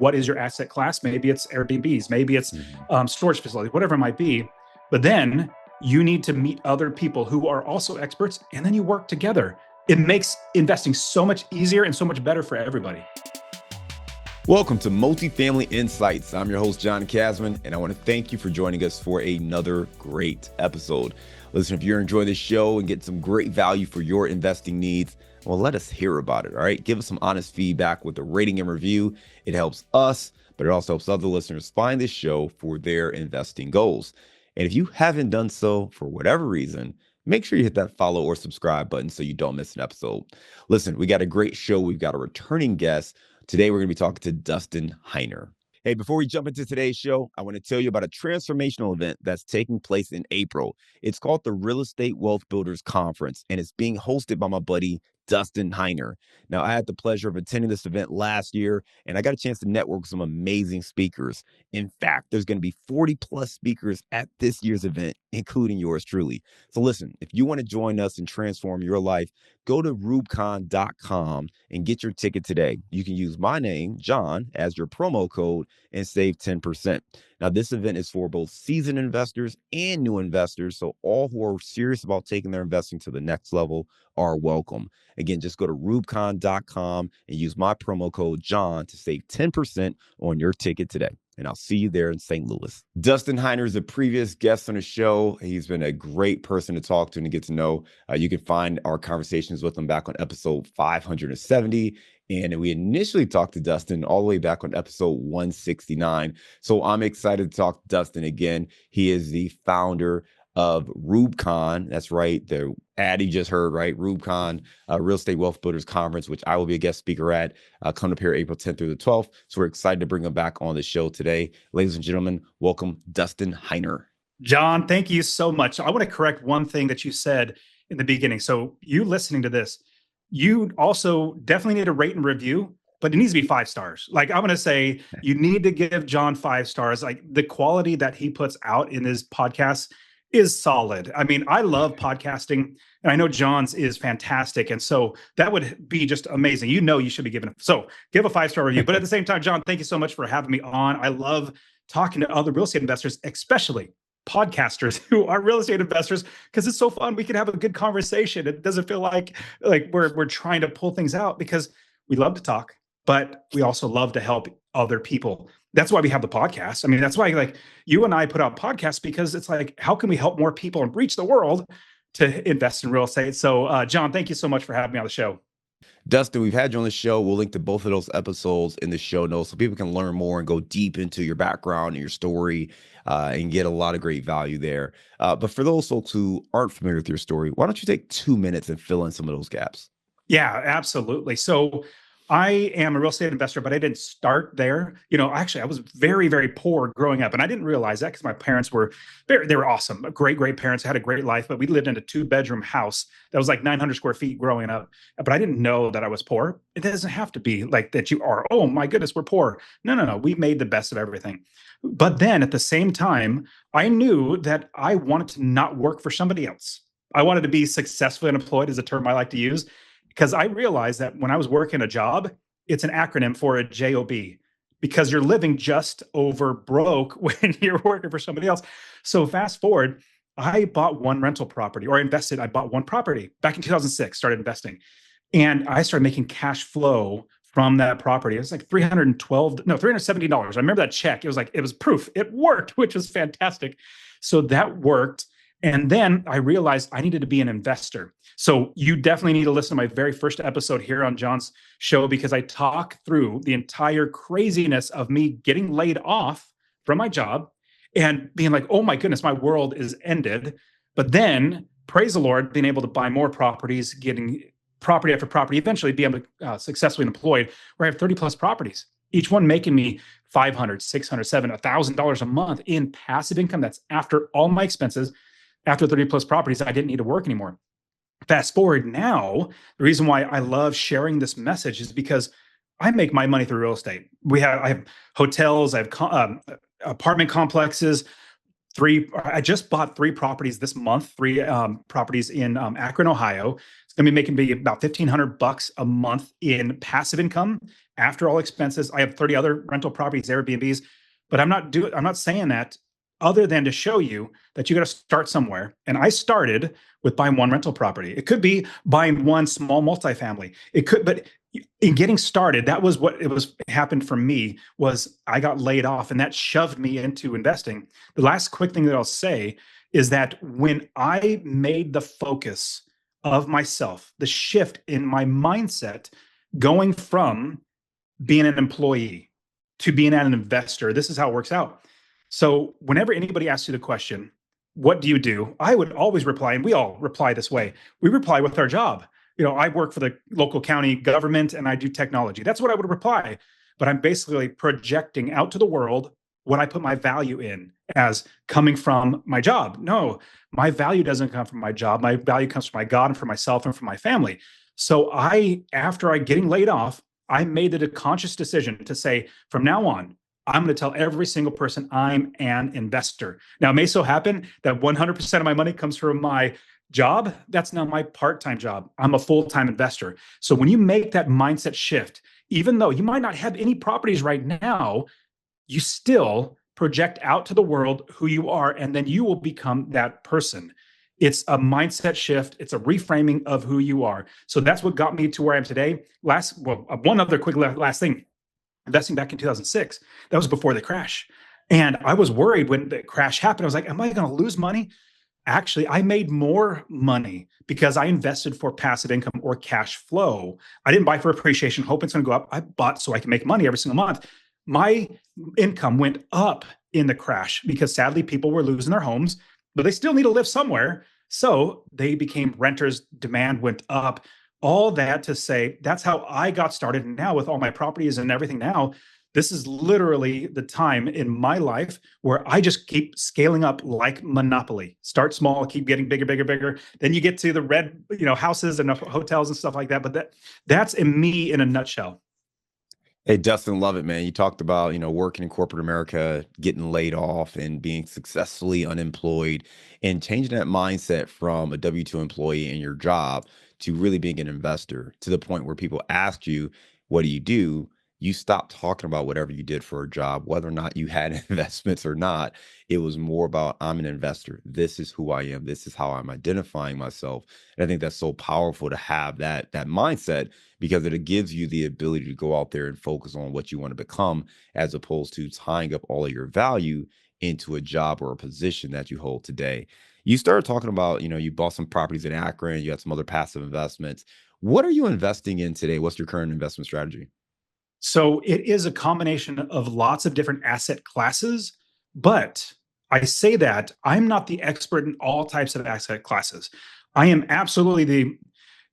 what is your asset class? Maybe it's Airbnbs, maybe it's storage facilities, whatever it might be. But then you need to meet other people who are also experts, and then you work together. It makes investing so much easier and so much better for everybody. Welcome to Multifamily Insights. I'm your host, John Casmon, and I want to thank you for joining us for another great episode. Listen, if you're enjoying this show and getting some great value for your investing needs, well, let us hear about it, all right? Give us some honest feedback with a rating and review. It helps us, but it also helps other listeners find this show for their investing goals. And if you haven't done so for whatever reason, make sure you hit that follow or subscribe button so you don't miss an episode. Listen, we got a great show. We've got a returning guest. Today, we're going to be talking to Dustin Heiner. Hey, before we jump into today's show, I want to tell you about a transformational event that's taking place in April. It's called the Real Estate Wealth Builders Conference, and it's being hosted by my buddy, Dustin Heiner. Now, I had the pleasure of attending this event last year, and I got a chance to network with some amazing speakers. In fact, there's going to be 40 plus speakers at this year's event, including yours truly. So listen, if you want to join us and transform your life, go to REWBCON.com and get your ticket today. You can use my name, John, as your promo code and save 10%. Now, this event is for both seasoned investors and new investors, so all who are serious about taking their investing to the next level are welcome. Again, just go to REWBCON.com and use my promo code John to save 10% on your ticket today. And I'll see you there in St. Louis. Dustin Heiner is a previous guest on the show. He's been a great person to talk to and to get to know. You can find our conversations with him back on episode 570. And we initially talked to Dustin all the way back on episode 169. So I'm excited to talk to Dustin again. He is the founder of REWBCON. That's right. The ad you just heard, right? REWBCON, Real Estate Wealth Builders Conference, which I will be a guest speaker at, coming up here April 10th through the 12th. So we're excited to bring him back on the show today. Ladies and gentlemen, welcome Dustin Heiner. John, thank you so much. I want to correct one thing that you said in the beginning. So you listening to this, you also definitely need to rate and review, but it needs to be 5 stars. Like I'm going to say, you need to give John 5 stars. Like the quality that he puts out in his podcasts is solid. I mean, I love podcasting, and I know John's is fantastic. And so that would be just amazing. You know, you should be giving it. So give a 5-star review. But at the same time, John, thank you so much for having me on. I love talking to other real estate investors, especially podcasters who are real estate investors, because it's so fun. We can have a good conversation. It doesn't feel like we're trying to pull things out, because we love to talk, but we also love to help other people. That's why we have the podcast. I mean, that's why like you and I put out podcasts, because it's like, how can we help more people and reach the world to invest in real estate? So John, thank you so much for having me on the show. Dustin, we've had you on the show. We'll link to both of those episodes in the show notes so people can learn more and go deep into your background and your story and get a lot of great value there. But for those folks who aren't familiar with your story, why don't you take 2 minutes and fill in some of those gaps? Yeah, absolutely. So I am a real estate investor, but I didn't start there. You know, actually, I was very, very poor growing up, and I didn't realize that because my parents were they were awesome, great, great parents. I had a great life, but we lived in a 2-bedroom house that was like 900 square feet growing up. But I didn't know that I was poor. It doesn't have to be like that. You are, oh my goodness, we're poor. No. We made the best of everything. But then at the same time, I knew that I wanted to not work for somebody else. I wanted to be successfully unemployed, is a term I like to use. Because I realized that when I was working a job, it's an acronym for a JOB, because you're living just over broke when you're working for somebody else. So fast forward, I bought one rental property, or I bought one property back in 2006, started investing. And I started making cash flow from that property. It was like $370. I remember that check. It was proof. It worked, which was fantastic. So that worked. And then I realized I needed to be an investor. So you definitely need to listen to my very first episode here on John's show, because I talk through the entire craziness of me getting laid off from my job and being like, oh my goodness, my world is ended. But then, praise the Lord, being able to buy more properties, getting property after property, eventually be able to successfully employed, where I have 30 plus properties, each one making me $500, $600, $700, $1,000 a month in passive income. That's after all my expenses. After 30 plus properties, I didn't need to work anymore. Fast forward now, the reason why I love sharing this message is because I make my money through real estate. I have hotels, I have apartment complexes. I just bought 3 properties this month, 3 properties in Akron, Ohio. going to be making maybe about $1,500 a month in passive income after all expenses. I have 30 other rental properties, Airbnbs, but I'm not saying that other than to show you that you got to start somewhere. And I started with buying one rental property. It could be buying one small multifamily. It could, but in getting started, that was what happened for me. Was I got laid off, and that shoved me into investing. The last quick thing that I'll say is that when I made the focus of myself, the shift in my mindset, going from being an employee to being an investor, this is how it works out. So whenever anybody asks you the question, what do you do? I would always reply, and we all reply this way. We reply with our job. I work for the local county government and I do technology. That's what I would reply. But I'm basically projecting out to the world what I put my value in as coming from my job. No, my value doesn't come from my job. My value comes from my God and from myself and from my family. So after getting laid off, I made it a conscious decision to say, from now on, I'm going to tell every single person I'm an investor. Now, it may so happen that 100% of my money comes from my job. That's now my part-time job. I'm a full-time investor. So when you make that mindset shift, even though you might not have any properties right now, you still project out to the world who you are, and then you will become that person. It's a mindset shift. It's a reframing of who you are. So that's what got me to where I am today. One other quick last thing. Investing back in 2006, that was before the crash. And I was worried when the crash happened. I was like, am I going to lose money? Actually, I made more money because I invested for passive income or cash flow. I didn't buy for appreciation, hoping it's going to go up. I bought so I can make money every single month. My income went up in the crash because sadly people were losing their homes, but they still need to live somewhere. So they became renters, demand went up. All that to say, that's how I got started. And now with all my properties and everything now, this is literally the time in my life where I just keep scaling up like Monopoly. Start small, keep getting bigger, bigger, bigger. Then you get to the red, houses and hotels and stuff like that. But that's me in a nutshell. Hey, Dustin, love it, man. You talked about, working in corporate America, getting laid off and being successfully unemployed and changing that mindset from a W-2 employee in your job to really being an investor to the point where people ask you, what do? You stop talking about whatever you did for a job, whether or not you had investments or not. It was more about, I'm an investor. This is who I am. This is how I'm identifying myself. And I think that's so powerful to have that mindset, because it gives you the ability to go out there and focus on what you want to become, as opposed to tying up all of your value into a job or a position that you hold today. You started talking about, you bought some properties in Akron, you had some other passive investments. What are you investing in today? What's your current investment strategy? So it is a combination of lots of different asset classes, but I say that I'm not the expert in all types of asset classes. I am absolutely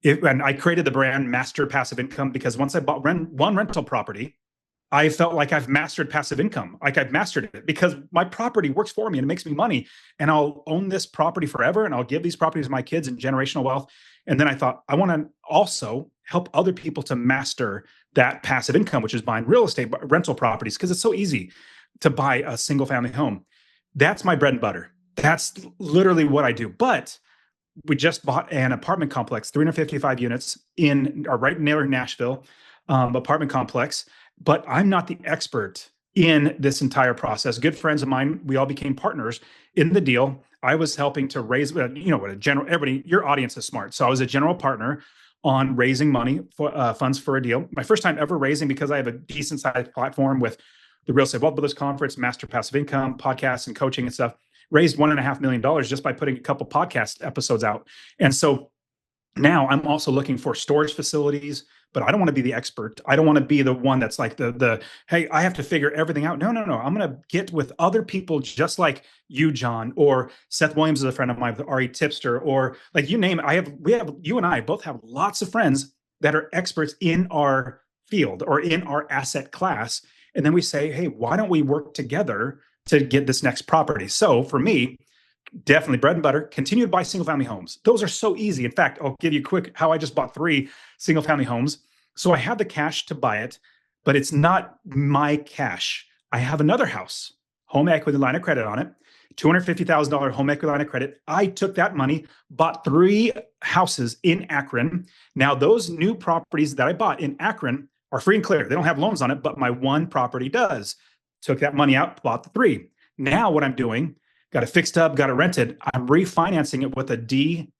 and I created the brand Master Passive Income because once I bought one rental property, I felt like I've mastered passive income. Like I've mastered it because my property works for me and it makes me money. And I'll own this property forever and I'll give these properties to my kids in generational wealth. And then I thought, I want to also help other people to master that passive income, which is buying real estate rental properties, because it's so easy to buy a single family home. That's my bread and butter. That's literally what I do. But we just bought an apartment complex, 355 units right near Nashville, apartment complex. But I'm not the expert in this entire process. Good friends of mine, we all became partners in the deal. I was helping to raise, your audience is smart. So I was a general partner on raising money for funds for a deal. My first time ever raising, because I have a decent sized platform with the Real Estate Wealth Builders Conference, Master Passive Income, podcasts and coaching and stuff, raised $1.5 million just by putting a couple podcast episodes out. And so now I'm also looking for storage facilities, but I don't want to be the expert. I don't want to be the one that's like hey, I have to figure everything out. No. I'm going to get with other people just like you, John, or Seth Williams is a friend of mine, RE Tipster, or like you name it. You and I both have lots of friends that are experts in our field or in our asset class. And then we say, hey, why don't we work together to get this next property? So for me, definitely bread and butter, continue to buy single family homes. Those are so easy. In fact, I'll give you a quick how I just bought 3 single family homes. So I have the cash to buy it, but it's not my cash. I have another house home equity line of credit on it, $250,000 home equity line of credit. I took that money, bought 3 houses in Akron. Now, those new properties that I bought in Akron are free and clear. They don't have loans on it, but my one property does. Took that money out, bought the 3. Now what I'm doing, got it fixed up, got it rented. I'm refinancing it with a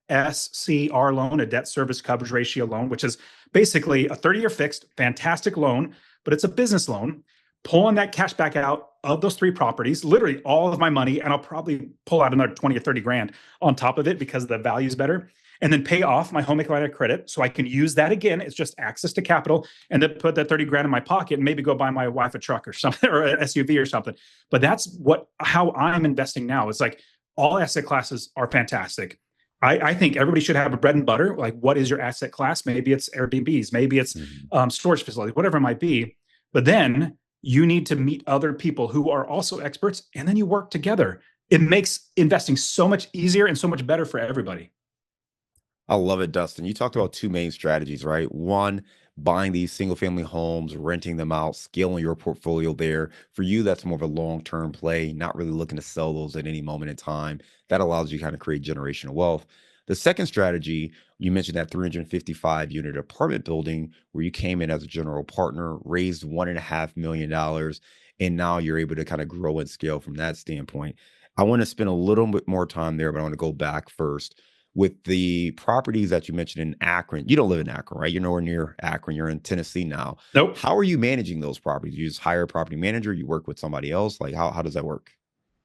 DSCR loan, a debt service coverage ratio loan, which is basically a 30-year fixed, fantastic loan, but it's a business loan. Pulling that cash back out of those 3 properties, literally all of my money, and I'll probably pull out another 20 or 30 grand on top of it because the value is better, and then pay off my home equity line of credit so I can use that again. It's just access to capital, and then put that 30 grand in my pocket and maybe go buy my wife a truck or something, or an SUV or something. But that's how I'm investing now. It's like all asset classes are fantastic. I think everybody should have a bread and butter. Like, what is your asset class? Maybe it's Airbnbs, maybe it's storage facilities, whatever it might be. But then you need to meet other people who are also experts, and then you work together. It makes investing so much easier and so much better for everybody. I love it, Dustin. You talked about 2 main strategies, right? One, buying these single family homes, renting them out, scaling your portfolio there. For you, that's more of a long-term play, not really looking to sell those at any moment in time. That allows you to kind of create generational wealth. The second strategy, you mentioned that 355 unit apartment building where you came in as a general partner, raised $1.5 million, and now you're able to kind of grow and scale from that standpoint. I want to spend a little bit more time there, but I want to go back first. With the properties that you mentioned in Akron, you don't live in Akron, right? You're nowhere near Akron. You're in Tennessee now. Nope. How are you managing those properties? You just hire a property manager? You work with somebody else? Like, how does that work?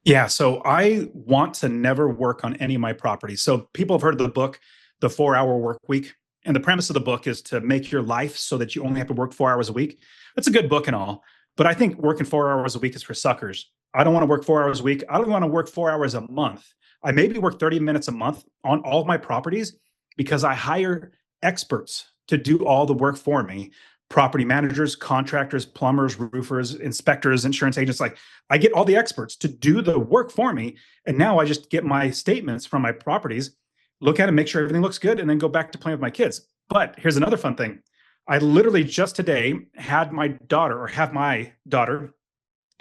Yeah, so I want to never work on any of my properties. So people have heard of the book, The 4-Hour Work Week. And the premise of the book is to make your life so that you only have to work 4 hours a week. It's a good book and all, but I think working 4 hours a week is for suckers. I don't want to work 4 hours a week. I don't want to work 4 hours a month. I maybe work 30 minutes a month on all of my properties because I hire experts to do all the work for me. Property managers, contractors, plumbers, roofers, inspectors, insurance agents. Like, I get all the experts to do the work for me. And now I just get my statements from my properties, look at it, make sure everything looks good, and then go back to playing with my kids. But here's another fun thing. I literally just today have my daughter,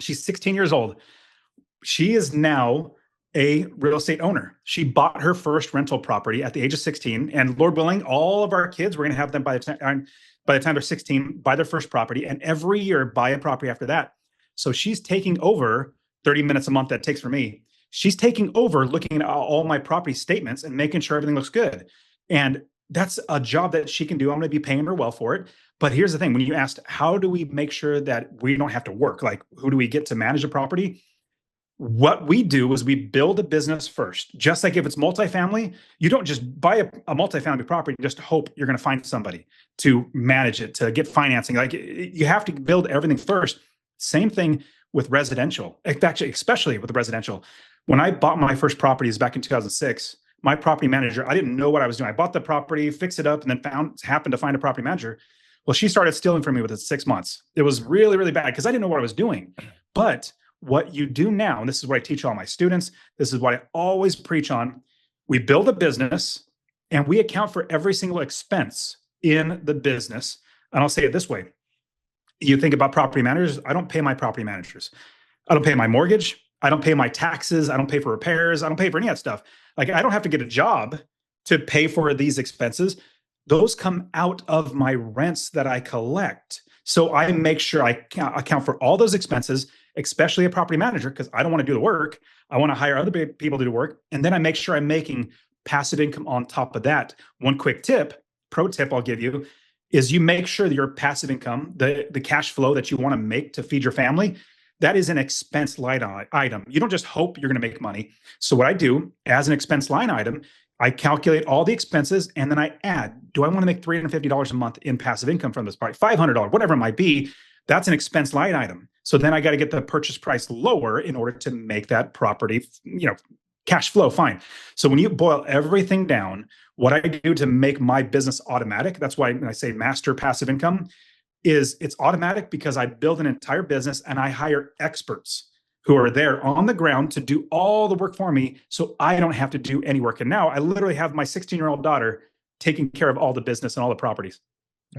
she's 16 years old. She is now a real estate owner. She bought her first rental property at the age of 16. And Lord willing, all of our kids, we're going to have them by the time they're 16, buy their first property, and every year buy a property after that. So she's taking over 30 minutes a month that takes for me. She's taking over looking at all my property statements and making sure everything looks good. And that's a job that she can do. I'm going to be paying her well for it. But here's the thing. When you asked, how do we make sure that we don't have to work? Like, who do we get to manage a property? What we do is we build a business first. Just like if it's multifamily, you don't just buy a multifamily property and just hope you're going to find somebody to manage it, to get financing. Like, you have to build everything first. Same thing with residential. Actually, especially with residential. When I bought my first properties back in 2006, my property manager, I didn't know what I was doing. I bought the property, fixed it up, and then happened to find a property manager. Well, she started stealing from me within 6 months. It was really, really bad because I didn't know what I was doing. But what you do now, and this is what I teach all my students, this is what I always preach on, we build a business and we account for every single expense in the business. And I'll say it this way. You think about property managers, I don't pay my property managers. I don't pay my mortgage. I don't pay my taxes. I don't pay for repairs. I don't pay for any of that stuff. Like, I don't have to get a job to pay for these expenses. Those come out of my rents that I collect. So I make sure I account for all those expenses, especially a property manager, because I don't want to do the work. I want to hire other people to do work. And then I make sure I'm making passive income on top of that. One quick pro tip I'll give you is you make sure that your passive income, the cash flow that you want to make to feed your family, that is an expense line item. You don't just hope you're going to make money. So what I do as an expense line item, I calculate all the expenses and then I add, do I want to make $350 a month in passive income from this property? $500, whatever it might be. That's an expense line item. So then I got to get the purchase price lower in order to make that property, cash flow fine. So when you boil everything down, what I do to make my business automatic, that's why when I say master passive income, is it's automatic because I build an entire business and I hire experts who are there on the ground to do all the work for me so I don't have to do any work. And now I literally have my 16-year-old daughter taking care of all the business and all the properties.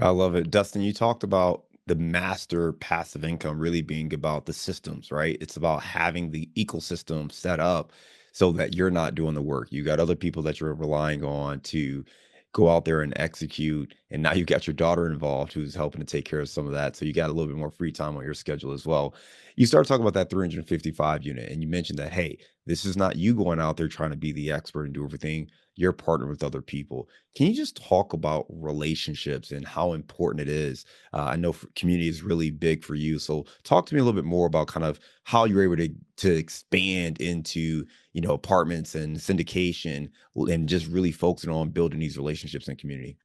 I love it. Dustin, you talked about the master passive income really being about the systems, right? It's about having the ecosystem set up so that you're not doing the work. You got other people that you're relying on to go out there and execute. And now you got your daughter involved who's helping to take care of some of that. So you got a little bit more free time on your schedule as well. You start talking about that 355 unit, and you mentioned that, hey, this is not you going out there trying to be the expert and do everything. You're partnered with other people. Can you just talk about relationships and how important it is? I know community is really big for you. So talk to me a little bit more about kind of how you're able to expand into, apartments and syndication and just really focusing on building these relationships and community.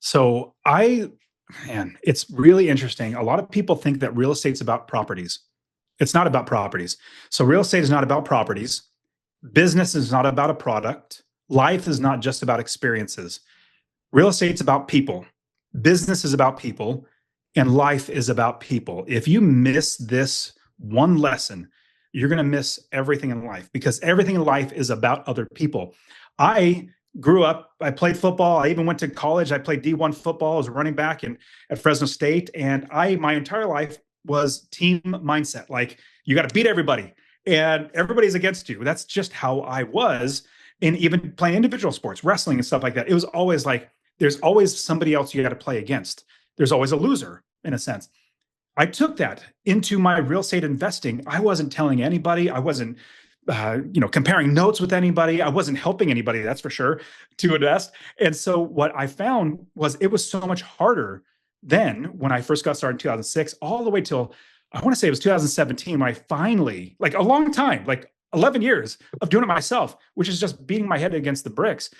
So man, it's really interesting. A lot of people think that real estate's about properties. It's not about properties. So real estate is not about properties. Business is not about a product. Life is not just about experiences. Real estate's about people. Business is about people. And life is about people. If you miss this one lesson, you're going to miss everything in life, because everything in life is about other people. I grew up, I played football. I even went to college. I played D1 football. I was a running back at Fresno State. And my entire life was team mindset. Like, you got to beat everybody and everybody's against you. That's just how I was. And even playing individual sports, wrestling and stuff like that, it was always like, there's always somebody else you got to play against. There's always a loser, in a sense. I took that into my real estate investing. I wasn't telling anybody. I wasn't, comparing notes with anybody. I wasn't helping anybody, that's for sure, to invest. And so what I found was it was so much harder then when I first got started in 2006, all the way till, I want to say it was 2017, when I finally, like a long time, like 11 years of doing it myself, which is just beating my head against the bricks.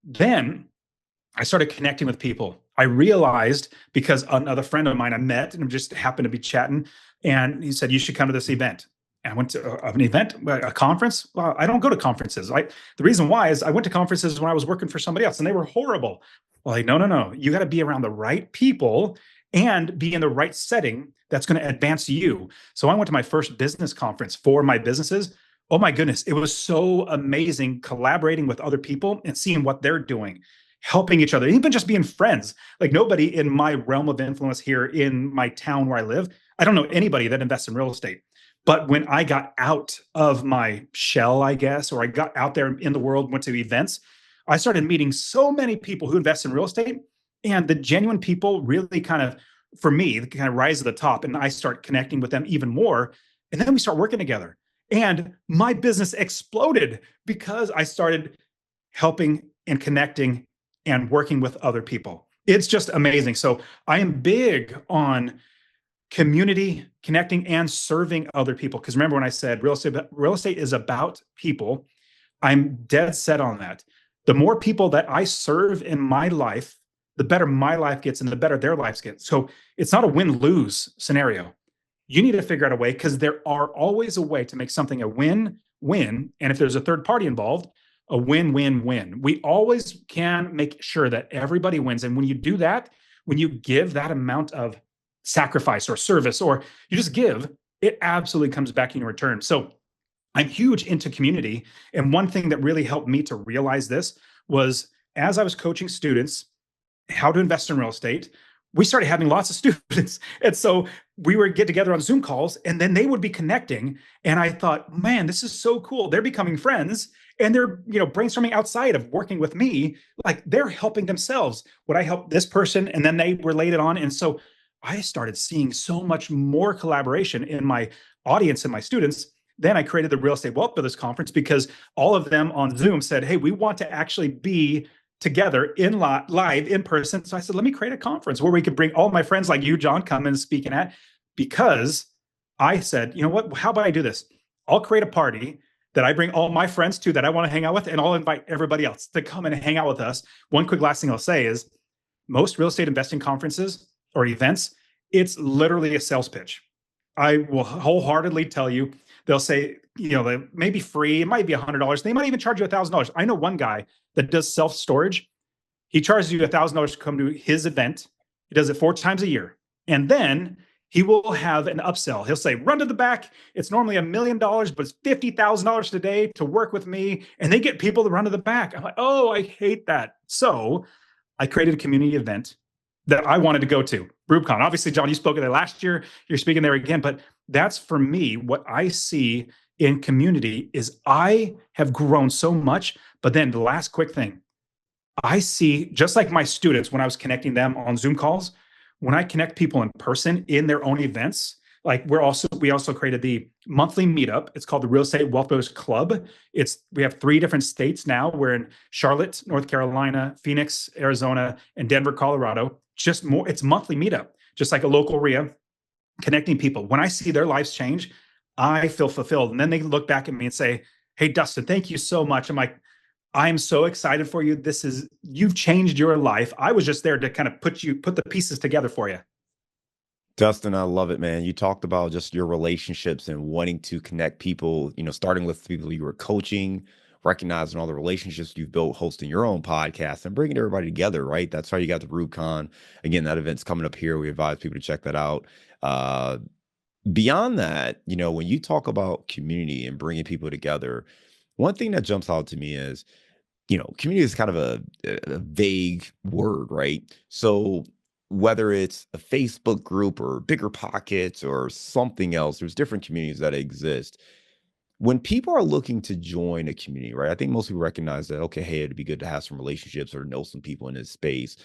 Then I started connecting with people. I realized, because another friend of mine I met and just happened to be chatting, and he said, you should come to this event. And I went to an event, a conference. Well, I don't go to conferences. The reason why is I went to conferences when I was working for somebody else and they were horrible. Well, like, no. You got to be around the right people and be in the right setting that's going to advance you. So I went to my first business conference for my businesses. Oh my goodness. It was so amazing collaborating with other people and seeing what they're doing, helping each other, even just being friends. Like, nobody in my realm of influence here in my town where I live, I don't know anybody that invests in real estate. But when I got out of my shell, I guess, or I got out there in the world, went to events, I started meeting so many people who invest in real estate. And the genuine people really kind of, for me, kind of rise to the top. And I start connecting with them even more. And then we start working together. And my business exploded because I started helping and connecting and working with other people. It's just amazing. So I am big on community, connecting, and serving other people. Because remember when I said real estate is about people, I'm dead set on that. The more people that I serve in my life, the better my life gets and the better their lives get. So it's not a win-lose scenario. You need to figure out a way, because there are always a way to make something a win-win. And if there's a third party involved, a win-win-win. We always can make sure that everybody wins. And when you do that, when you give that amount of sacrifice or service, or you just give, it absolutely comes back in return. So I'm huge into community. And one thing that really helped me to realize this was, as I was coaching students how to invest in real estate, we started having lots of students. And so we would get together on Zoom calls, and then they would be connecting. And I thought, man, this is so cool. They're becoming friends, and they're, brainstorming outside of working with me. Like, they're helping themselves. Would I help this person? And then they relate it on. And so I started seeing so much more collaboration in my audience and my students. Then I created the Real Estate Wealth Builders Conference, because all of them on Zoom said, hey, we want to actually be together in live in person. So I said, let me create a conference where we could bring all my friends like you, John, come and speaking at, because I said, you know what, how about I do this? I'll create a party that I bring all my friends to that I want to hang out with, and I'll invite everybody else to come and hang out with us. One quick last thing I'll say is, most real estate investing conferences or events, it's literally a sales pitch. I will wholeheartedly tell you, they'll say, they may be free. It might be $100. They might even charge you $1,000. I know one guy that does self-storage. He charges you $1,000 to come to his event. He does it 4 times a year. And then he will have an upsell. He'll say, run to the back. It's normally $1 million, but it's $50,000 today to work with me. And they get people to run to the back. I'm like, oh, I hate that. So I created a community event that I wanted to go to, REWBCON. Obviously, John, you spoke there last year. You're speaking there again, but that's for me what I see in community is I have grown so much. But then the last quick thing, I see just like my students when I was connecting them on Zoom calls, when I connect people in person in their own events, like we also created the monthly meetup. It's called the Real Estate Wealth Builders Club. We have 3 different states now. We're in Charlotte, North Carolina, Phoenix, Arizona, and Denver, Colorado. It's monthly meetup, just like a local RIA, connecting people. When I see their lives change, I feel fulfilled. And then they look back at me and say, "Hey, Dustin, thank you so much." I'm like, I'm so excited for you. You've changed your life. I was just there to kind of put the pieces together for you. Dustin, I love it, man. You talked about just your relationships and wanting to connect people, starting with people you were coaching, recognizing all the relationships you've built, hosting your own podcast and bringing everybody together, right? That's how you got the REWBCON. Again, that event's coming up here. We advise people to check that out. Beyond that, when you talk about community and bringing people together, one thing that jumps out to me is, community is kind of a vague word, right? So whether it's a Facebook group or Bigger Pockets or something else, there's different communities that exist. When people are looking to join a community, right? I think most people recognize that, okay, hey, it'd be good to have some relationships or know some people in this space.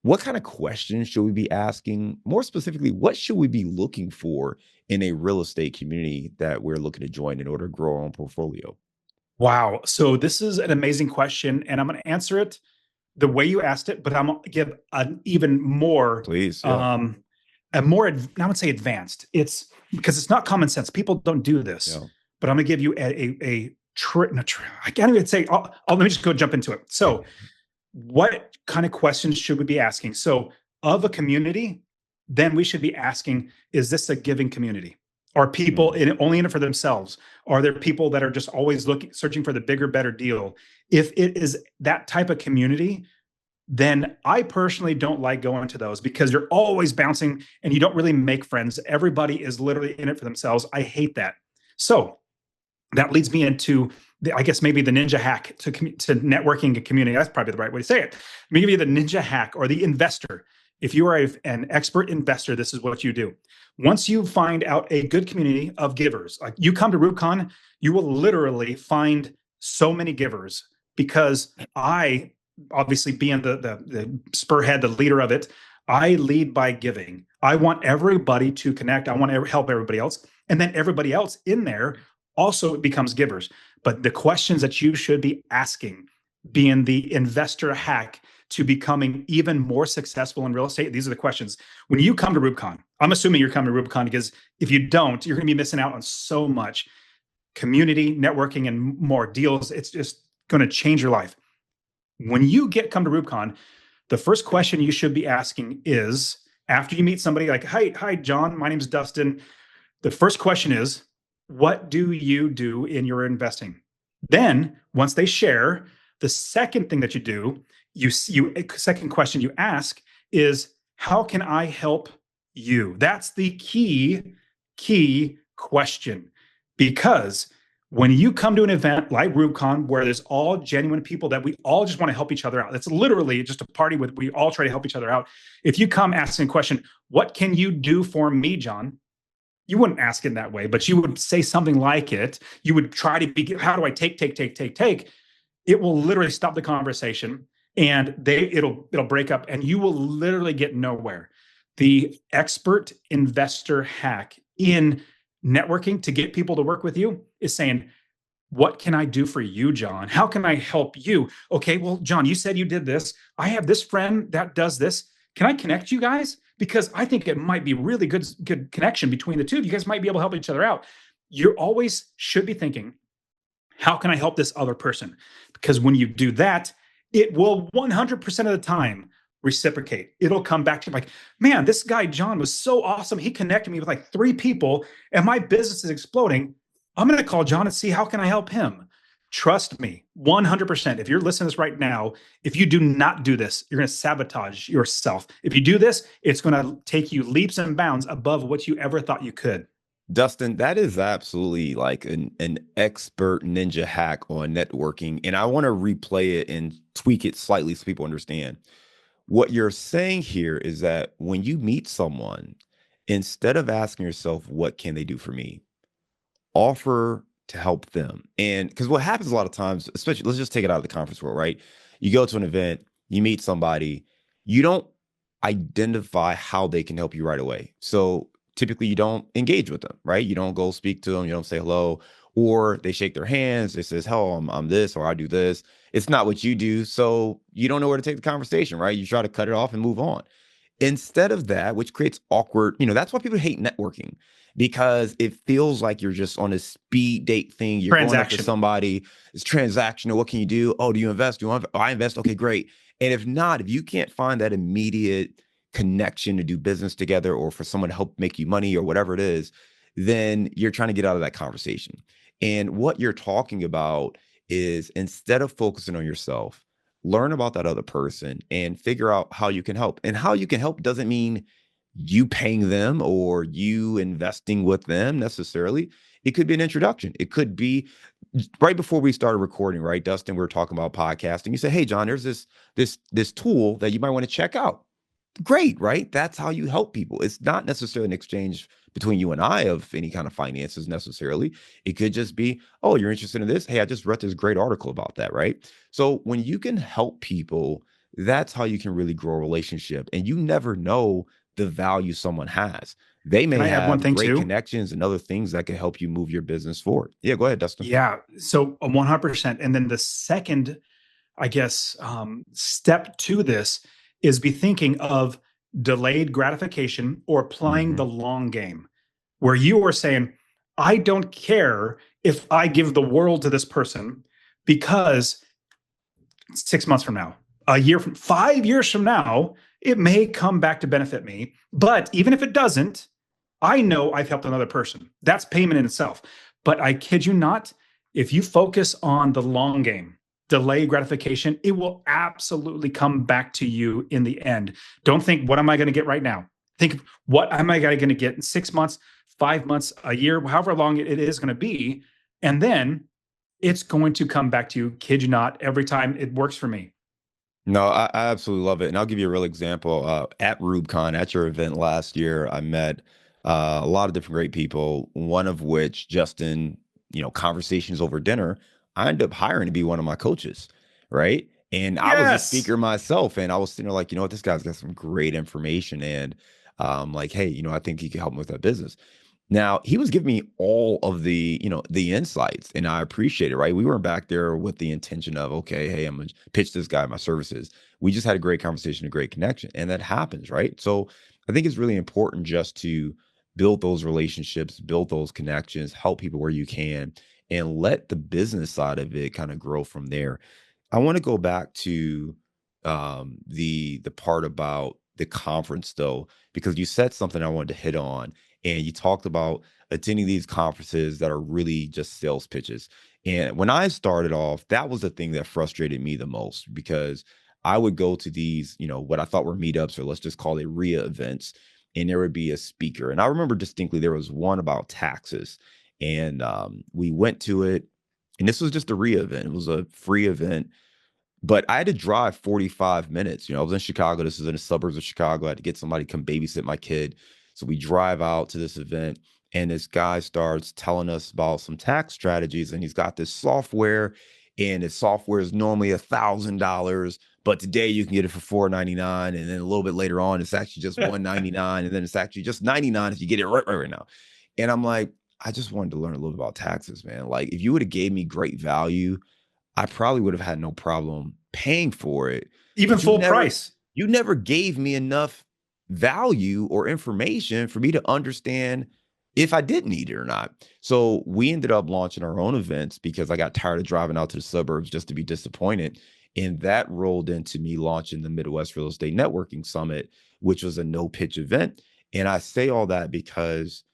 What kind of questions should we be asking? More specifically, what should we be looking for in a real estate community that we're looking to join in order to grow our own portfolio? Wow. So this is an amazing question, and I'm going to answer it the way you asked it, but I'm going to give an even more, Please, yeah. I would say advanced. It's because it's not common sense. People don't do this, Yeah. but I'm going to give you I can't even say, let me just go jump into it. So what kind of questions should we be asking? So of a community, then we should be asking, is this a giving community? Are people only in it for themselves? Are there people that are just always searching for the bigger, better deal? If it is that type of community, then I personally don't like going to those because you're always bouncing and you don't really make friends. Everybody is literally in it for themselves. I hate that. So that leads me into I guess maybe the ninja hack to networking a community. That's probably the right way to say it. Let me give you the ninja hack or the investor. If you are an expert investor, this is what you do. Once you find out a good community of givers, like you come to REWBCON, you will literally find so many givers because I, obviously being the spearhead, the leader of it, I lead by giving. I want everybody to connect. I want to help everybody else. And then everybody else in there also becomes givers. But the questions that you should be asking, being the investor hack to becoming even more successful in real estate, these are the questions. When you come to REWBCON, I'm assuming you're coming to REWBCON because if you don't, you're going to be missing out on so much community, networking, and more deals. It's just going to change your life. When you come to REWBCON, the first question you should be asking is, after you meet somebody like, hi, John, my name is Dustin. The first question is, what do you do in your investing? Then once they share, the second thing that you do, second question you ask is, how can I help you? That's the key question. Because when you come to an event like REWBCON, where there's all genuine people that we all just want to help each other out, it's literally just a party with we all try to help each other out. If you come asking a question, what can you do for me, John? You wouldn't ask it that way, but you would say something like it. You would try to be, how do I take? It will literally stop the conversation and it'll break up and you will literally get nowhere. The expert investor hack in networking to get people to work with you is saying, what can I do for you, John? How can I help you? Okay, well, John, you said you did this. I have this friend that does this. Can I connect you guys? Because I think it might be really good connection between the two of you. Guys might be able to help each other out. You always should be thinking, how can I help this other person? Because when you do that, it will 100% of the time reciprocate. It'll come back to you like, man, this guy, John, was so awesome. He connected me with like 3 people and my business is exploding. I'm going to call John and see how can I help him. Trust me, 100%. If you're listening to this right now, if you do not do this, you're going to sabotage yourself. If you do this, it's going to take you leaps and bounds above what you ever thought you could. Dustin, that is absolutely like an expert ninja hack on networking. And I want to replay it and tweak it slightly so people understand. what you're saying here is that when you meet someone, instead of asking yourself, what can they do for me? Offer to help them. And because what happens a lot of times, especially let's just take it out of the conference world, right? You go to an event, you meet somebody, you don't identify how they can help you right away. So typically you don't engage with them, right? You don't go speak to them, you don't say hello, or they shake their hands, they says, "Hell, I'm this or I do this." It's not what you do. So you don't know where to take the conversation, right? You try to cut it off and move on. Instead of that, which creates awkward, that's why people hate networking, because it feels like you're just on a speed date thing. You're going up to Transaction. somebody, it's transactional. What can you do? Oh, do you invest? Do you want? Oh, I invest. Okay, great. And if not, if you can't find that immediate connection to do business together or for someone to help make you money or whatever it is, then you're trying to get out of that conversation. And what you're talking about is, instead of focusing on yourself, learn about that other person and figure out how you can help. And how you can help doesn't mean you paying them or you investing with them necessarily. It could be an introduction. It could be right before we started recording, right, Dustin? We were talking about podcasting. You say, "Hey, John, there's this tool that you might want to check out." Great, right? That's how you help people. It's not necessarily an exchange between you and I of any kind of finances necessarily. It could just be, "Oh, you're interested in this? Hey, I just read this great article about that," right? So when you can help people, that's how you can really grow a relationship. And you never know the value someone has. They Can may I add one have thing great too? connections and other things that can help you move your business forward. Yeah, go ahead, Dustin. Yeah. So 100%. And then the second, I guess, step to this is be thinking of delayed gratification or playing Hmm. the long game, where you are saying, I don't care if I give the world to this person because 6 months from now, a year from 5 years from now, it may come back to benefit me. But even if it doesn't, I know I've helped another person. That's payment in itself. But I kid you not, if you focus on the long game, delay gratification, it will absolutely come back to you in the end. Don't think, what am I going to get right now? Think, what am I going to get in 6 months, 5 months, a year, however long it is going to be. And then it's going to come back to you, kid you not, every time. It works for me. No, I absolutely love it. And I'll give you a real example. At REWBCON, at your event last year, I met a lot of different great people, one of which, just in, conversations over dinner, I ended up hiring to be one of my coaches, right? And I was a Yes. speaker myself, and I was sitting there like, what, this guy's got some great information. And like, hey, I think he can help me with that business. Now, he was giving me all of the insights, and I appreciate it, right? We weren't back there with the intention of, okay, hey, I'm gonna pitch this guy my services. We just had a great conversation, a great connection, and that happens, right? So I think it's really important just to build those relationships, build those connections, help people where you can, and let the business side of it kind of grow from there. I want to go back to the part about the conference though, because you said something I wanted to hit on, and you talked about attending these conferences that are really just sales pitches. And when I started off, that was the thing that frustrated me the most, because I would go to these, what I thought were meetups, or let's just call it RIA events, and there would be a speaker. And I remember distinctly there was one about taxes, and we went to it, and this was just a RIA event. It was a free event, but I had to drive 45 minutes. I was in Chicago. This is in the suburbs of Chicago. I had to get somebody to come babysit my kid. So we drive out to this event, and this guy starts telling us about some tax strategies. And he's got this software, and his software is normally $1,000, but today you can get it for $499. And then a little bit later on, it's actually just $199. And then it's actually just $99 if you get it right now. And I'm like, I just wanted to learn a little bit about taxes, man. Like, if you would have gave me great value, I probably would have had no problem paying for it, Even but full price. you never gave me enough value or information for me to understand if I did need it or not. So we ended up launching our own events because I got tired of driving out to the suburbs just to be disappointed. And that rolled into me launching the Midwest Real Estate Networking Summit, which was a no pitch event. And I say all that because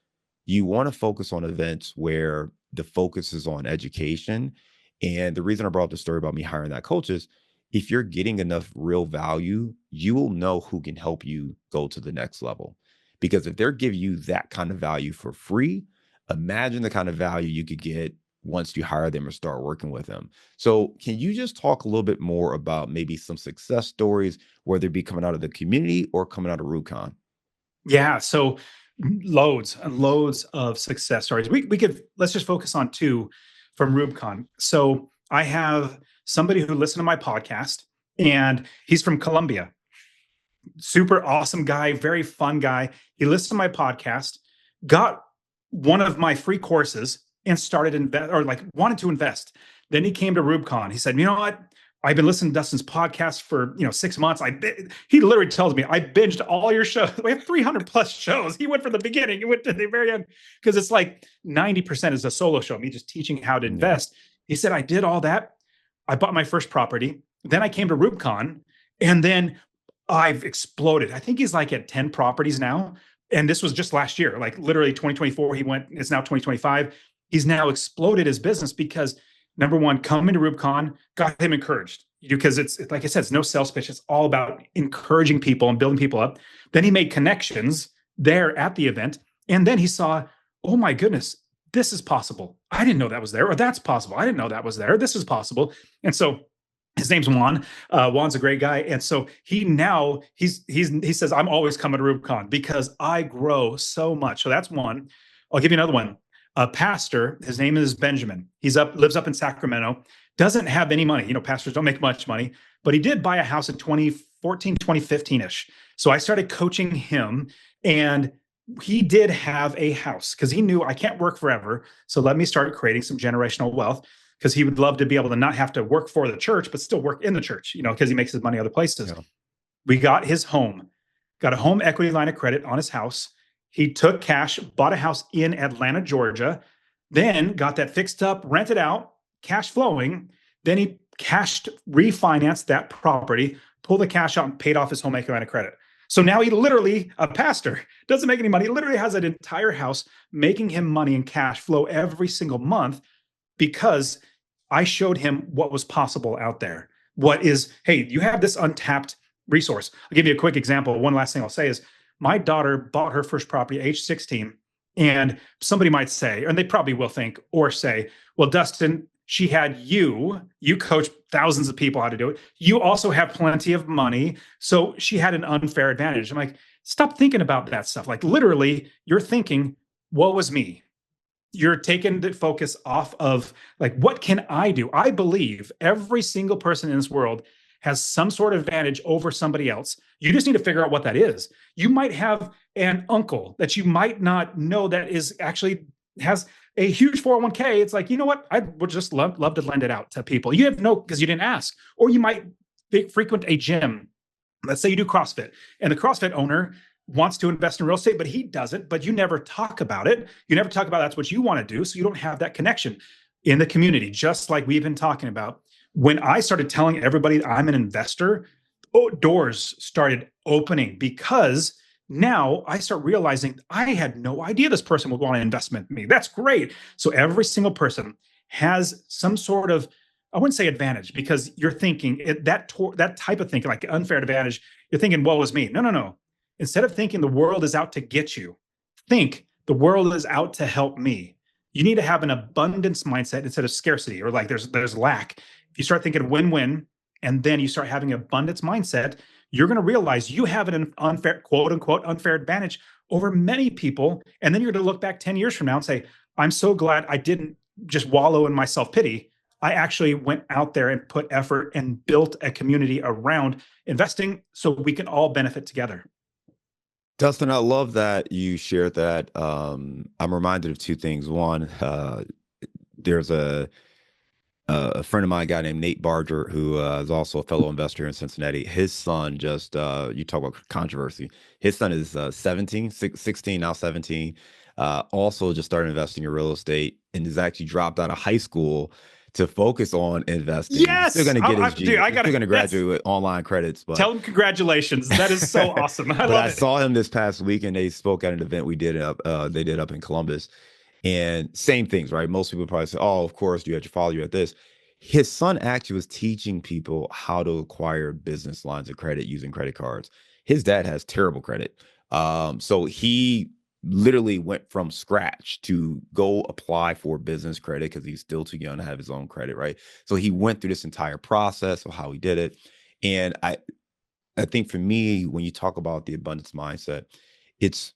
you want to focus on events where the focus is on education. And the reason I brought up the story about me hiring that coach is, if you're getting enough real value, you will know who can help you go to the next level. Because if they're giving you that kind of value for free, imagine the kind of value you could get once you hire them or start working with them. So can you just talk a little bit more about maybe some success stories, whether it be coming out of the community or coming out of REWBCON? Yeah. So loads and loads of success stories. We could, let's just focus on two from REWBCON. So I have somebody who listened to my podcast, and he's from Colombia. Super awesome guy, very fun guy. He listened to my podcast, got one of my free courses, and started invest, or like wanted to invest. Then he came to REWBCON. He said, "You know what? I've been listening to Dustin's podcast for 6 months. He literally tells me I binged all your shows. We have 300 plus shows. He went from the beginning, he went to the very end, because it's like 90% is a solo show, me just teaching how to invest. He said, I did all that. I bought my first property. Then I came to REWBCON, and then I've exploded. I think he's like at 10 properties now. And this was just last year, like literally 2024. He went, it's now 2025. He's now exploded his business because, number one, coming to REWBCON got him encouraged, because it's like I said, it's no sales pitch. It's all about encouraging people and building people up. Then he made connections there at the event. And then he saw, oh my goodness, this is possible. I didn't know that was there. Or that's possible. I didn't know that was there. This is possible. And so his name's Juan. Juan's a great guy. And so he says, I'm always coming to REWBCON because I grow so much. So that's one. I'll give you another one. A pastor, his name is Benjamin. Lives up in Sacramento, doesn't have any money. Pastors don't make much money, but he did buy a house in 2014, 2015-ish. So I started coaching him, and he did have a house because he knew I can't work forever. So let me start creating some generational wealth, because he would love to be able to not have to work for the church, but still work in the church, because he makes his money other places. Yeah. We got his home, got a home equity line of credit on his house. He took cash, bought a house in Atlanta, Georgia, then got that fixed up, rented out, cash flowing. Then he refinanced that property, pulled the cash out, and paid off his home equity line of credit. So now he literally, a pastor, doesn't make any money. He literally has an entire house making him money in cash flow every single month, because I showed him what was possible out there. Hey, you have this untapped resource. I'll give you a quick example. One last thing I'll say is, my daughter bought her first property at age 16. And somebody might say, and they probably will think or say, well, Dustin, she had you coach thousands of people how to do it. You also have plenty of money. So she had an unfair advantage. I'm like, stop thinking about that stuff. Like, literally, you're thinking, woe was me. You're taking the focus off of, like, what can I do? I believe every single person in this world has some sort of advantage over somebody else. You just need to figure out what that is. You might have an uncle that you might not know that is actually has a huge 401k. It's like, you know what? I would just love to lend it out to people. You have because you didn't ask. Or you might frequent a gym. Let's say you do CrossFit, and the CrossFit owner wants to invest in real estate, but he doesn't, but you never talk about it. You never talk about that's what you want to do. So you don't have that connection in the community, just like we've been talking about. When I started telling everybody I'm an investor, doors started opening, because now I start realizing I had no idea this person would want to invest in me. That's great. So every single person has some sort of, I wouldn't say advantage, because you're thinking that type of thinking, like unfair advantage, you're thinking, woe is me. No. Instead of thinking the world is out to get you, think the world is out to help me. You need to have an abundance mindset instead of scarcity, or like there's lack. If you start thinking win-win, and then you start having an abundance mindset, you're going to realize you have an unfair, quote unquote, unfair advantage over many people. And then you're going to look back 10 years from now and say, I'm so glad I didn't just wallow in my self-pity. I actually went out there and put effort and built a community around investing so we can all benefit together. Dustin, I love that you shared that. I'm reminded of two things. One, there's a friend of mine, a guy named Nate Barger, who is also a fellow investor in Cincinnati. His son just, you talk about controversy. His son is 16, now 17. Also just started investing in real estate, and has actually dropped out of high school to focus on investing. Yes, he's still going to get his G. Dude, he's still going to graduate with online credits. But tell him congratulations. That is so awesome. I saw him this past week, and they spoke at an event they did up in Columbus. And same things, right? Most people probably say, oh, of course, you had your father, you had this. His son actually was teaching people how to acquire business lines of credit using credit cards. His dad has terrible credit. So he literally went from scratch to go apply for business credit because he's still too young to have his own credit, right? So he went through this entire process of how he did it. And I think for me, when you talk about the abundance mindset, it's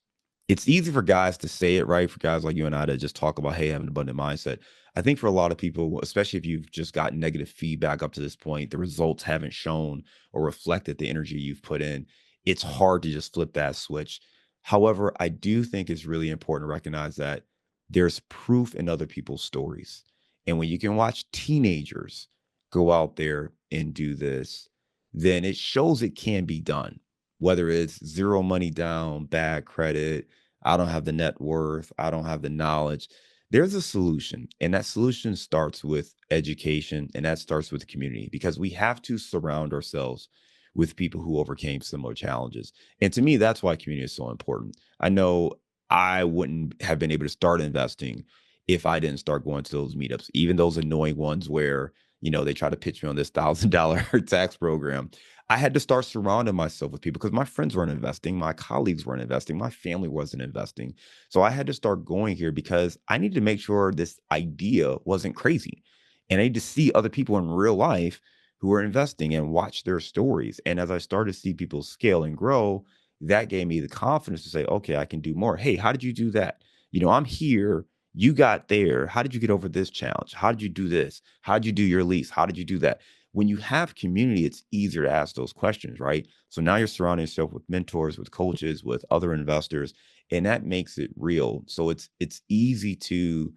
easy for guys to say it, right? For guys like you and I to just talk about, hey, have an abundant mindset. I think for a lot of people, especially if you've just got negative feedback up to this point, the results haven't shown or reflected the energy you've put in. It's hard to just flip that switch. However, I do think it's really important to recognize that there's proof in other people's stories. And when you can watch teenagers go out there and do this, then it shows it can be done. Whether it's zero money down, bad credit, I don't have the net worth, I don't have the knowledge. There's a solution. And that solution starts with education, and that starts with the community, because we have to surround ourselves with people who overcame similar challenges. And to me, that's why community is so important. I know I wouldn't have been able to start investing if I didn't start going to those meetups, even those annoying ones where, they try to pitch me on this $1,000 tax program. I had to start surrounding myself with people because my friends weren't investing, my colleagues weren't investing, my family wasn't investing. So I had to start going here because I needed to make sure this idea wasn't crazy. And I need to see other people in real life who are investing and watch their stories. And as I started to see people scale and grow, that gave me the confidence to say, okay, I can do more. Hey, how did you do that? I'm here. You got there. How did you get over this challenge? How did you do this? How did you do your lease? How did you do that? When you have community, it's easier to ask those questions, right? So now you're surrounding yourself with mentors, with coaches, with other investors, and that makes it real. So it's easy to,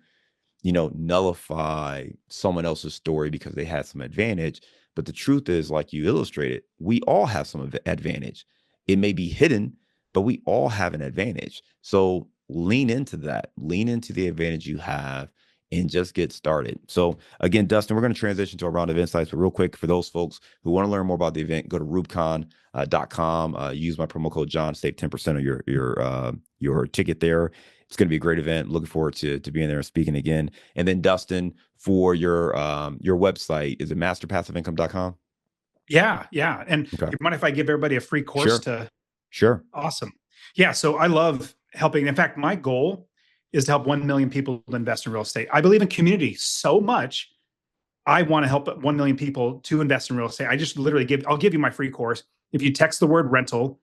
nullify someone else's story because they had some advantage. But the truth is, like you illustrated, we all have some advantage. It may be hidden, but we all have an advantage. So lean into that, lean into the advantage you have, and just get started. So again, Dustin, we're going to transition to a round of insights, but real quick, for those folks who want to learn more about the event, go to REWBCON.com, use my promo code John, save 10% of your ticket there. It's going to be a great event. Looking forward to being there and speaking again. And then Dustin, for your website, is it masterpassiveincome.com? Yeah. And Okay. you mind if I give everybody a free course Sure. Awesome. Yeah. So I love helping. In fact, my goal is to help 1 million people invest in real estate. I believe in community so much. I want to help 1 million people to invest in real estate. I just literally I'll give you my free course. If you text the word rental,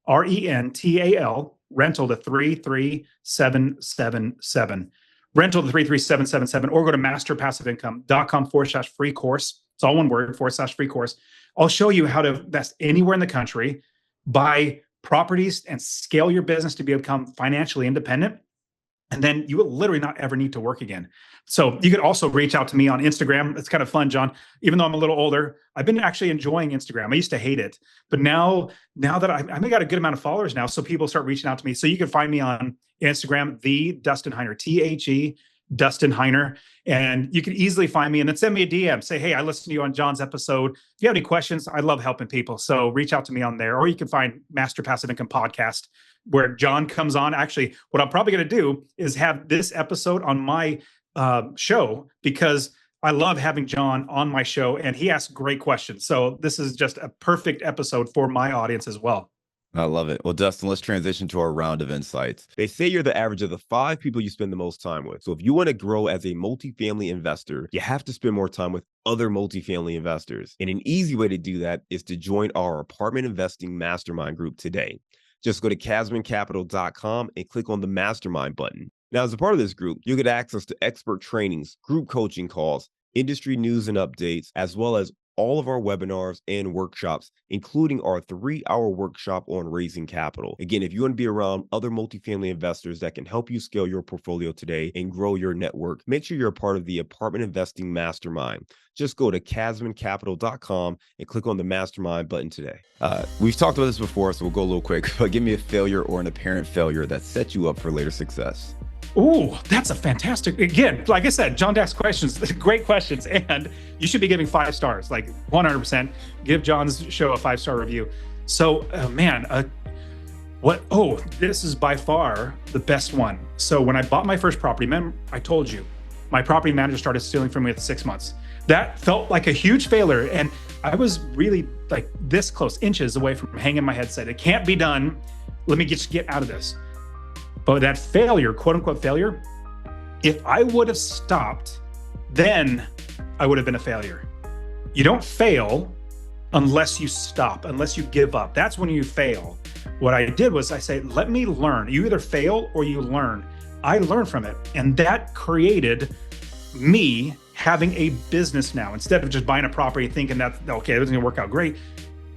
RENTAL, rental to 33777, rental to 33777, or go to masterpassiveincome.com/free course. It's all one word, /free course. I'll show you how to invest anywhere in the country, buy properties, and scale your business to become financially independent. And then you will literally not ever need to work again. So you could also reach out to me on Instagram. It's kind of fun, John. Even though I'm a little older, I've been actually enjoying Instagram. I used to hate it, but now that I got a good amount of followers now, so people start reaching out to me. So you can find me on Instagram, the Dustin Heiner, THE Dustin Heiner, and you can easily find me and then send me a DM. Say, hey, I listened to you on John's episode. If you have any questions, I love helping people. So reach out to me on there, or you can find Master Passive Income Podcast, where John comes on. Actually, what I'm probably going to do is have this episode on my show, because I love having John on my show and he asks great questions. So this is just a perfect episode for my audience as well. I love it. Well, Dustin, let's transition to our round of insights. They say you're the average of the 5 people you spend the most time with. So if you want to grow as a multifamily investor, you have to spend more time with other multifamily investors. And an easy way to do that is to join our apartment investing mastermind group today. Just go to casmoncapital.com and click on the mastermind button. Now, as a part of this group, you'll get access to expert trainings, group coaching calls, industry news and updates, as well as all of our webinars and workshops, including our 3-hour workshop on raising capital. Again, if you want to be around other multifamily investors that can help you scale your portfolio today and grow your network, make sure you're a part of the Apartment Investing Mastermind. Just go to casmoncapital.com and click on the mastermind button today. We've talked about this before, so we'll go a little quick, but give me a failure or an apparent failure that set you up for later success. Ooh, that's a fantastic, again, like I said, John asks questions, great questions, and you should be giving 5 stars, like 100%. Give John's show a 5-star review. So, this is by far the best one. So when I bought my first property, remember I told you, my property manager started stealing from me at 6 months. That felt like a huge failure, and I was really like this close, inches away from hanging my head, said, it can't be done. Let me just get out of this. But that failure, quote unquote failure, if I would have stopped, then I would have been a failure. You don't fail unless you stop, unless you give up. That's when you fail. What I did was I say, let me learn. You either fail or you learn. I learned from it. And that created me having a business now. Instead of just buying a property thinking that, okay, it was gonna work out great.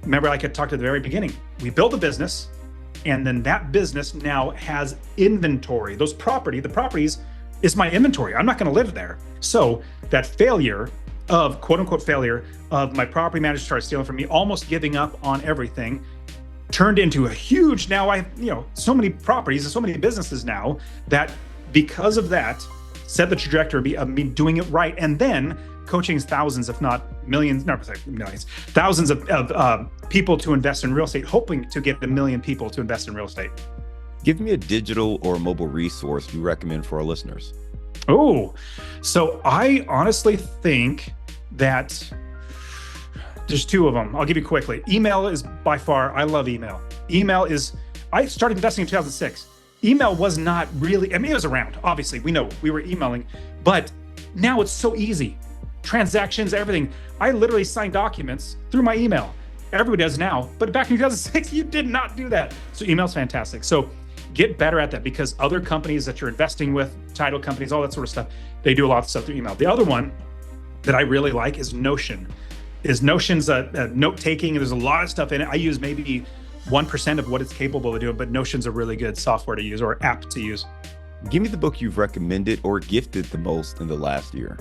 Remember, like I talked at the very beginning, we built a business, and then that business now has inventory. The properties is my inventory. I'm not gonna live there. So that failure of, quote unquote failure, of my property manager started stealing from me, almost giving up on everything, turned into a huge, now I have, so many properties and so many businesses now that because of that, set the trajectory of me doing it right. And then coaching thousands, if not millions, thousands of people to invest in real estate, hoping to get 1 million people to invest in real estate. Give me a digital or mobile resource you recommend for our listeners. Oh, so I honestly think that there's 2 of them. I'll give you quickly. Email is by far, I love email. I started investing in 2006. Email was not really, it was around, obviously, we know we were emailing, but now it's so easy. Transactions, everything. I literally sign documents through my email. Everybody does now, but back in 2006, you did not do that. So email's fantastic. So get better at that, because other companies that you're investing with, title companies, all that sort of stuff, they do a lot of stuff through email. The other one that I really like is Notion. Notion's a note-taking, and there's a lot of stuff in it. I use maybe 1% of what it's capable of doing, but Notion's a really good software to use, or app to use. Give me the book you've recommended or gifted the most in the last year.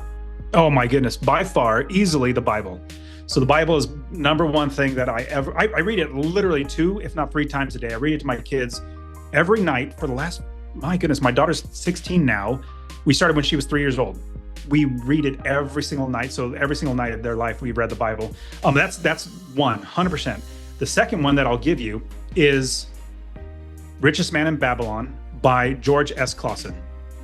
Oh my goodness, by far, easily the Bible. So the Bible is number one thing that I read it literally 2, if not 3 times a day. I read it to my kids every night for the last, my goodness, my daughter's 16 now. We started when she was 3 years old. We read it every single night. So every single night of their life, we've read the Bible. That's one, 100%. The second one that I'll give you is Richest Man in Babylon by George S. Clausen.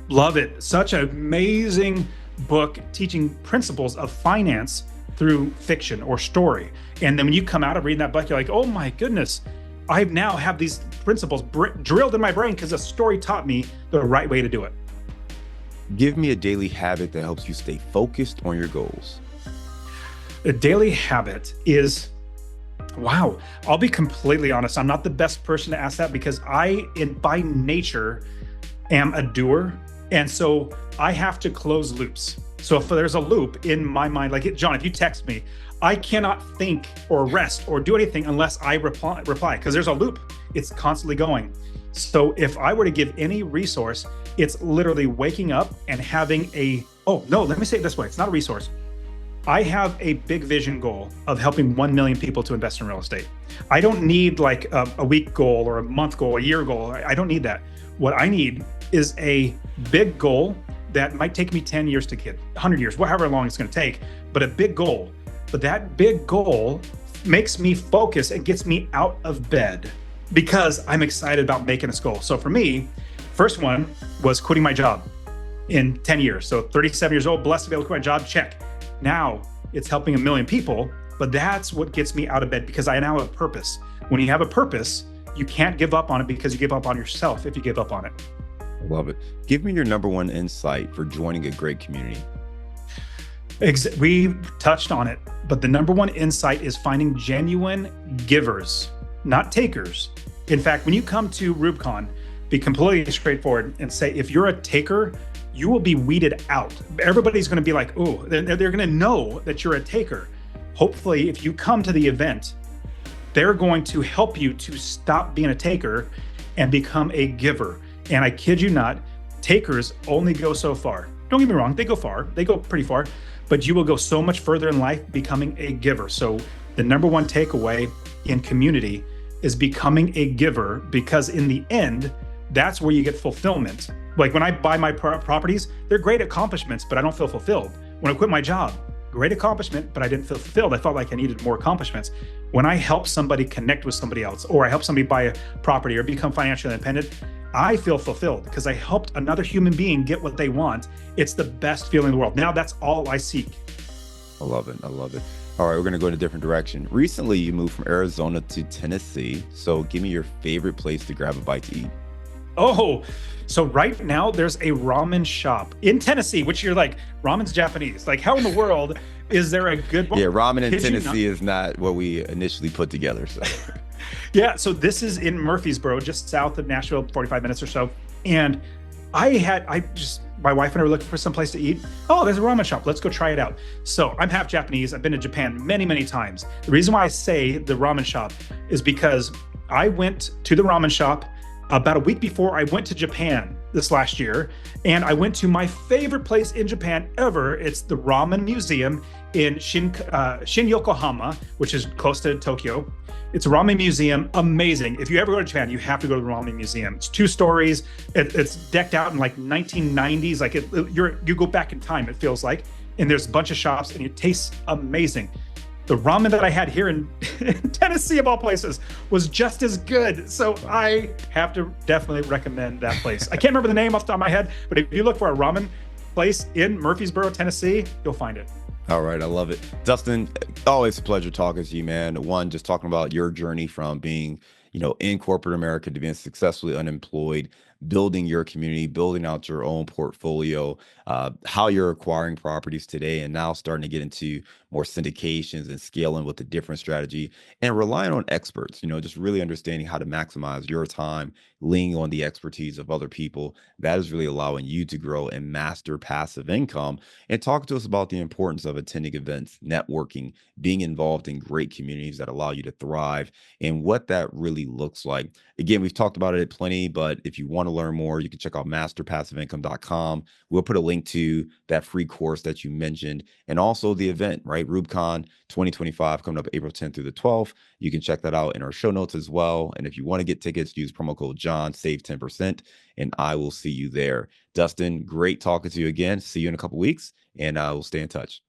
Love it. Such an amazing book teaching principles of finance through fiction or story. And then when you come out of reading that book, you're like, oh my goodness, I now have these principles drilled in my brain because a story taught me the right way to do it. Give me a daily habit that helps you stay focused on your goals. A daily habit is, wow, I'll be completely honest. I'm not the best person to ask that, because by nature, am a doer. And so I have to close loops. So if there's a loop in my mind, like John, if you text me, I cannot think or rest or do anything unless I reply, because there's a loop. It's constantly going. So if I were to give any resource, it's literally waking up and having let me say it this way. It's not a resource. I have a big vision goal of helping 1 million people to invest in real estate. I don't need like a week goal or a month goal, a year goal. I don't need that. What I need is a big goal that might take me 10 years to get, 100 years, however long it's going to take, but a big goal. But that big goal makes me focus and gets me out of bed because I'm excited about making this goal. So for me, first one was quitting my job in 10 years. So 37 years old, blessed to be able to quit my job, check. Now it's helping 1 million people, but that's what gets me out of bed, because I now have a purpose. When you have a purpose, you can't give up on it, because you give up on yourself if you give up on it. I love it. Give me your number one insight for joining a great community. We touched on it, but the number one insight is finding genuine givers, not takers. In fact, when you come to REWBCON, be completely straightforward and say, if you're a taker, you will be weeded out. Everybody's going to be like, oh, they're going to know that you're a taker. Hopefully, if you come to the event, they're going to help you to stop being a taker and become a giver. And I kid you not, takers only go so far. Don't get me wrong, they go far, they go pretty far, but you will go so much further in life becoming a giver. So the number one takeaway in community is becoming a giver, because in the end, that's where you get fulfillment. Like when I buy my properties, they're great accomplishments, but I don't feel fulfilled. When I quit my job, great accomplishment, but I didn't feel fulfilled. I felt like I needed more accomplishments. When I help somebody connect with somebody else, or I help somebody buy a property or become financially independent, I feel fulfilled because I helped another human being get what they want. It's the best feeling in the world. Now that's all I seek. I love it. I love it. All right, we're going to go in a different direction. Recently, you moved from Arizona to Tennessee. So give me your favorite place to grab a bite to eat. Oh, so right now there's a ramen shop in Tennessee, which you're like, ramen's Japanese. Like, how in the world is there a good one? Yeah, ramen in Kid you not? Tennessee is not what we initially put together. So, Yeah, so this is in Murfreesboro, just south of Nashville, 45 minutes or so. And my wife and I were looking for some place to eat. Oh, there's a ramen shop. Let's go try it out. So I'm half Japanese. I've been to Japan many, many times. The reason why I say the ramen shop is because I went to the ramen shop about a week before I went to Japan this last year. And I went to my favorite place in Japan ever. It's the Ramen Museum in Shin Yokohama, which is close to Tokyo. It's a ramen museum, amazing. If you ever go to Japan, you have to go to the ramen museum. It's 2 stories. It's decked out in like 1990s. Like you go back in time, it feels like. And there's a bunch of shops, and it tastes amazing. The ramen that I had here in Tennessee, of all places, was just as good. So I have to definitely recommend that place. I can't remember the name off the top of my head, but if you look for a ramen place in Murfreesboro, Tennessee, you'll find it. all right, I love it. Dustin, always a pleasure talking to you, man. One, just talking about your journey from being, in corporate America to being successfully unemployed, building your community, building out your own portfolio, how you're acquiring properties today, and now starting to get into more syndications and scaling with a different strategy and relying on experts, just really understanding how to maximize your time, leaning on the expertise of other people. That is really allowing you to grow and master passive income. And talk to us about the importance of attending events, networking, being involved in great communities that allow you to thrive, and what that really looks like. Again, we've talked about it plenty, but if you want to learn more, you can check out masterpassiveincome.com. We'll put a link to that free course that you mentioned, and also the event, right? REWBCON 2025 coming up April 10th through the 12th. You can check that out in our show notes as well. And if you want to get tickets, use promo code John, save 10%, and I will see you there. Dustin, great talking to you again. See you in a couple weeks, and we'll stay in touch.